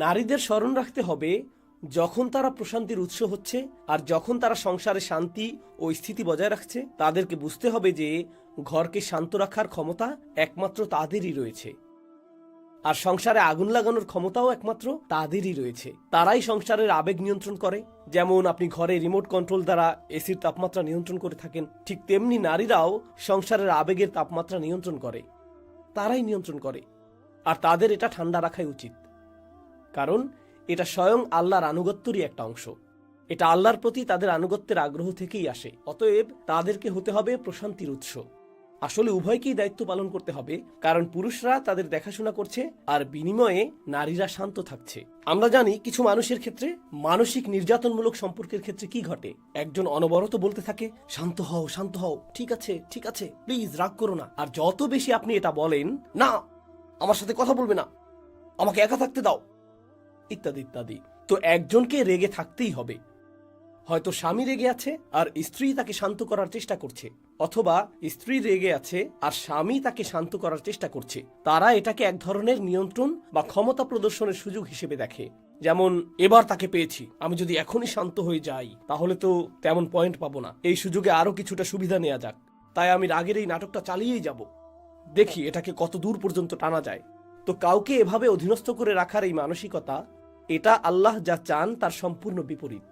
নারীদের স্মরণ রাখতে হবে, যখন তারা প্রশান্তির উৎস হচ্ছে আর যখন তারা সংসারে শান্তি ও স্থিতি বজায় রাখছে, তাদেরকে বুঝতে হবে যে ঘরকে শান্ত রাখার ক্ষমতা একমাত্র তাদেরই রয়েছে, আর সংসারে আগুন লাগানোর ক্ষমতাও একমাত্র তাদেরই রয়েছে। তারাই সংসারের আবেগ নিয়ন্ত্রণ করে। যেমন আপনি ঘরে রিমোট কন্ট্রোল দ্বারা এসির তাপমাত্রা নিয়ন্ত্রণ করে থাকেন, ঠিক তেমনি নারীরাও সংসারের আবেগের তাপমাত্রা নিয়ন্ত্রণ করে। তারাই নিয়ন্ত্রণ করে, আর তাদের এটা ঠান্ডা রাখাই উচিত, কারণ এটা স্বয়ং আল্লাহর আনুগত্যেরই একটা অংশ। এটা আল্লাহর প্রতি তাদের আনুগত্যের আগ্রহ থেকেই আসে। অতএব তাদেরকে হতে হবে প্রশান্তির উৎস। আসলে উভয়কেই দায়িত্ব পালন করতে হবে, কারণ পুরুষরা তাদের দেখাশোনা করছে আর বিনিময়ে নারীরা শান্ত থাকছে। আমরা জানি কিছু মানুষের ক্ষেত্রে মানসিক নির্যাতনমূলক সম্পর্কের ক্ষেত্রে কি ঘটে। একজন অনবরত বলতে থাকে, শান্ত হও, শান্ত হও, ঠিক আছে, ঠিক আছে, প্লিজ রাগ করো না। আর যত বেশি আপনি এটা বলেন, না আমার সাথে কথা বলবে না, আমাকে একা থাকতে দাও, ইত্যাদি ইত্যাদি, তো একজনকে রেগে থাকতেই হবে। হয়তো স্বামী রেগে আছে আর স্ত্রী তাকে শান্ত করার চেষ্টা করছে, অথবা স্ত্রী রেগে আছে আর স্বামী তাকে শান্ত করার চেষ্টা করছে। তারা এটাকে এক ধরনের নিয়ন্ত্রণ বা ক্ষমতা প্রদর্শনের সুযোগ হিসেবে দেখে। যেমন, এবার তাকে পেয়েছি, আমি যদি এখনই শান্ত হয়ে যাই তাহলে তো তেমন পয়েন্ট পাবো না, এই সুযোগে আরো কিছুটা সুবিধা নেওয়া যাক, তাই আমি রাগের এই নাটকটা চালিয়েই যাব, দেখি এটাকে কত দূর পর্যন্ত টানা যায়। তো কাউকে এভাবে অধীনস্থ করে রাখার এই মানসিকতা, এটা আল্লাহ যা চান তার সম্পূর্ণ বিপরীত।